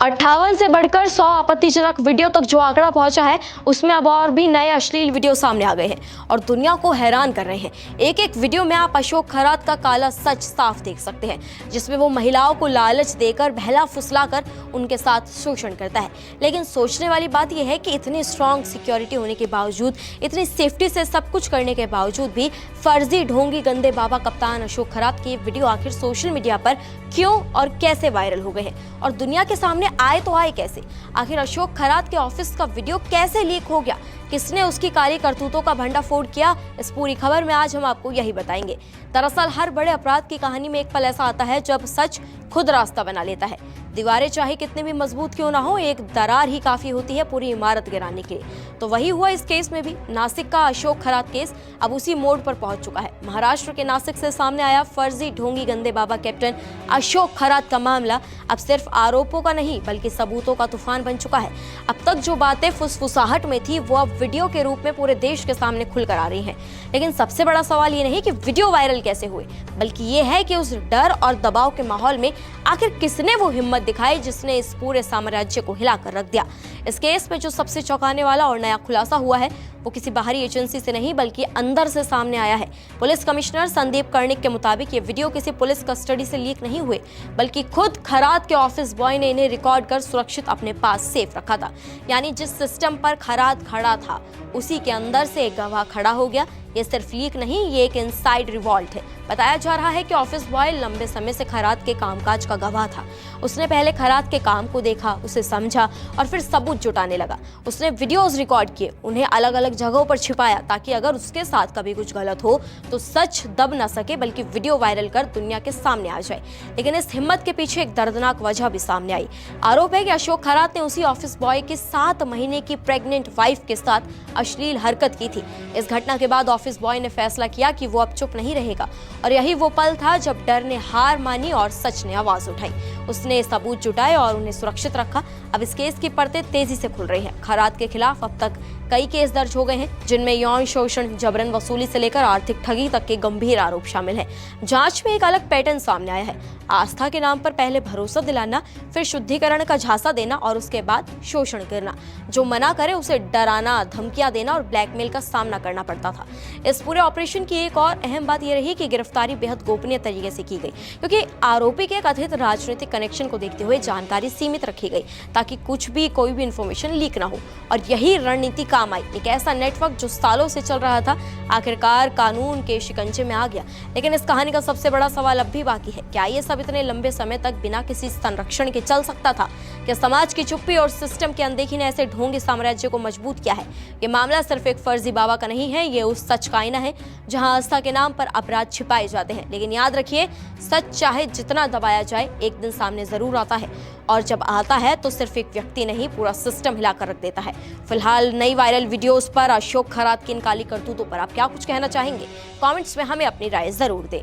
58 से बढ़कर 100 आपत्तिजनक वीडियो तक जो आंकड़ा पहुंचा है, उसमें अब और भी नए अश्लील वीडियो सामने आ गए हैं और दुनिया को हैरान कर रहे हैं। एक एक वीडियो में आप अशोक खरात का काला सच साफ देख सकते हैं, जिसमें वो महिलाओं को लालच देकर, बहला फुसलाकर उनके साथ शोषण करता है। लेकिन सोचने वाली बात यह है कि इतनी स्ट्रॉन्ग सिक्योरिटी होने के बावजूद, इतनी सेफ्टी से सब कुछ करने के बावजूद भी फर्जी ढोंगी गंदे बाबा कप्तान अशोक खरात के वीडियो आखिर सोशल मीडिया पर क्यों और कैसे वायरल हो गए हैं और दुनिया के सामने आए तो आए कैसे? आखिर अशोक खरात के ऑफिस का वीडियो कैसे लीक हो गया? किसने उसकी काली करतूतों का भंडाफोड़ किया? इस पूरी खबर में आज हम आपको यही बताएंगे। दरअसल हर बड़े अपराध की कहानी में एक पल ऐसा आता है जब सच खुद रास्ता बना लेता है। दीवारें चाहे कितने भी मजबूत क्यों ना हो, एक दरार ही काफी होती है पूरी इमारत गिराने के लिए। तो वही हुआ इस केस में भी। नासिक का अशोक खरात केस अब उसी मोड़ पर पहुंच चुका है। महाराष्ट्र के नासिक से सामने आया फर्जी ढोंगी गंदे बाबा कैप्टन अशोक खरात का मामला अब सिर्फ आरोपों का नहीं बल्कि सबूतों का तूफान बन चुका है। अब तक जो बातें फुसफुसाहट में थी वो अब वीडियो के रूप में पूरे देश के सामने खुलकर आ रही हैं। लेकिन सबसे बड़ा सवाल ये नहीं कि वीडियो वायरल कैसे हुए, बल्कि ये है कि उस डर और दबाव के माहौल में आखिर किसने वो हिम्मत दिखाई जिसने इस पूरे साम्राज्य को हिलाकर रख दिया। इस केस में जो सबसे चौंकाने वाला और नया खुलासा हुआ है वो किसी बाहरी एजेंसी से नहीं बल्कि अंदर से सामने आया है। पुलिस कमिश्नर संदीप कर्णिक के मुताबिक ये वीडियो किसी पुलिस कस्टडी से लीक नहीं हुए, बल्कि खुद खरात के ऑफिस बॉय ने इन्हें रिकॉर्ड कर सुरक्षित अपने पास सेफ रखा था। यानी जिस सिस्टम पर खरात खड़ा था उसी के अंदर से एक गवाह खड़ा हो गया। ये सिर्फ लीक नहीं, ये एक इनसाइड रिवॉल्ट है। बताया जा रहा है कि ऑफिस बॉय लंबे समय से खरात के कामकाज का गवाह था। उसने पहले खरात के काम को देखा, उसे समझा और फिर सबूत जुटाने लगा। उसने वीडियोस रिकॉर्ड किए, उन्हें अलग अलग जगहों पर छिपाया ताकि अगर उसके साथ कभी कुछ गलत हो तो सच दब न सके बल्कि वीडियो वायरल कर दुनिया के सामने आ जाए। लेकिन इस हिम्मत के पीछे एक दर्दनाक वजह भी सामने आई। आरोप है कि अशोक खरात ने उसी ऑफिस बॉय की 7 महीने की प्रेग्नेंट वाइफ के साथ अश्लील हरकत की थी। इस घटना के बाद ऑफिस बॉय ने फैसला किया कि वो अब चुप नहीं रहेगा और यही वो पल था जब डर ने हार मानी और सच ने आवाज उठाई। उसने सबूत जुटाए और उन्हें सुरक्षित रखा। अब इस केस की परतें तेजी से खुल रही हैं। खरात के खिलाफ अब तक कई केस दर्ज हो गए हैं जिनमें यौन शोषण, जबरन वसूली से लेकर आर्थिक ठगी तक के गंभीर आरोप शामिल हैं। जांच में एक अलग पैटर्न सामने आया है। आस्था के नाम पर पहले भरोसा दिलाना, फिर शुद्धिकरण का झांसा देना और उसके बाद शोषण करना। जो मना करे उसे डराना, धमकियां देना और ब्लैकमेल का सामना करना पड़ता था। इस पूरे ऑपरेशन की एक और अहम बात यह रही कि गिरफ्तारी बेहद गोपनीय तरीके से की गई, क्योंकि आरोपी के कथित राजनीतिक कनेक्शन को देखते हुए जानकारी सीमित रखी गई ताकि कोई भी इंफॉर्मेशन लीक ना हो। और यही रणनीति काम आई। एक ऐसा नेटवर्क जो सालों से चल रहा था आखिरकार कानून के शिकंजे में आ गया। लेकिन इस कहानी का सबसे बड़ा सवाल अब भी बाकी है। क्या ये सब इतने लंबे समय तक बिना किसी संरक्षण के चल सकता था? क्या समाज की चुप्पी और सिस्टम की अनदेखी ने ऐसे ढोंगी साम्राज्य को मजबूत किया है? ये मामला सिर्फ एक फर्जी बाबा का नहीं है, ये उस सच का आईना है जहां आस्था के नाम पर अपराध छिपाए जाते हैं। लेकिन याद रखिए, सच चाहे जितना दबाया जाए एक दिन सामने जरूर आता है और जब आता है तो सिर्फ एक व्यक्ति नहीं, पूरा सिस्टम हिलाकर रख देता है। फिलहाल नई वायरल वीडियोस पर, अशोक खरात की इन काली करतूतों पर आप क्या कुछ कहना चाहेंगे? कमेंट्स में हमें अपनी राय जरूर दें।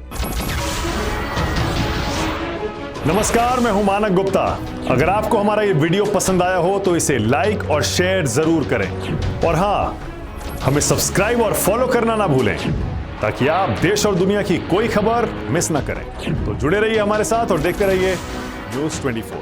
नमस्कार, मैं हूं मानक गुप्ता। अगर आपको हमारा ये वीडियो पसंद आया हो तो इसे लाइक और शेयर जरूर करें और हाँ, हमें सब्सक्राइब और फॉलो करना ना भूलें ताकि आप देश और दुनिया की कोई खबर मिस ना करें। तो जुड़े रहिए हमारे साथ और देखते रहिए News 24।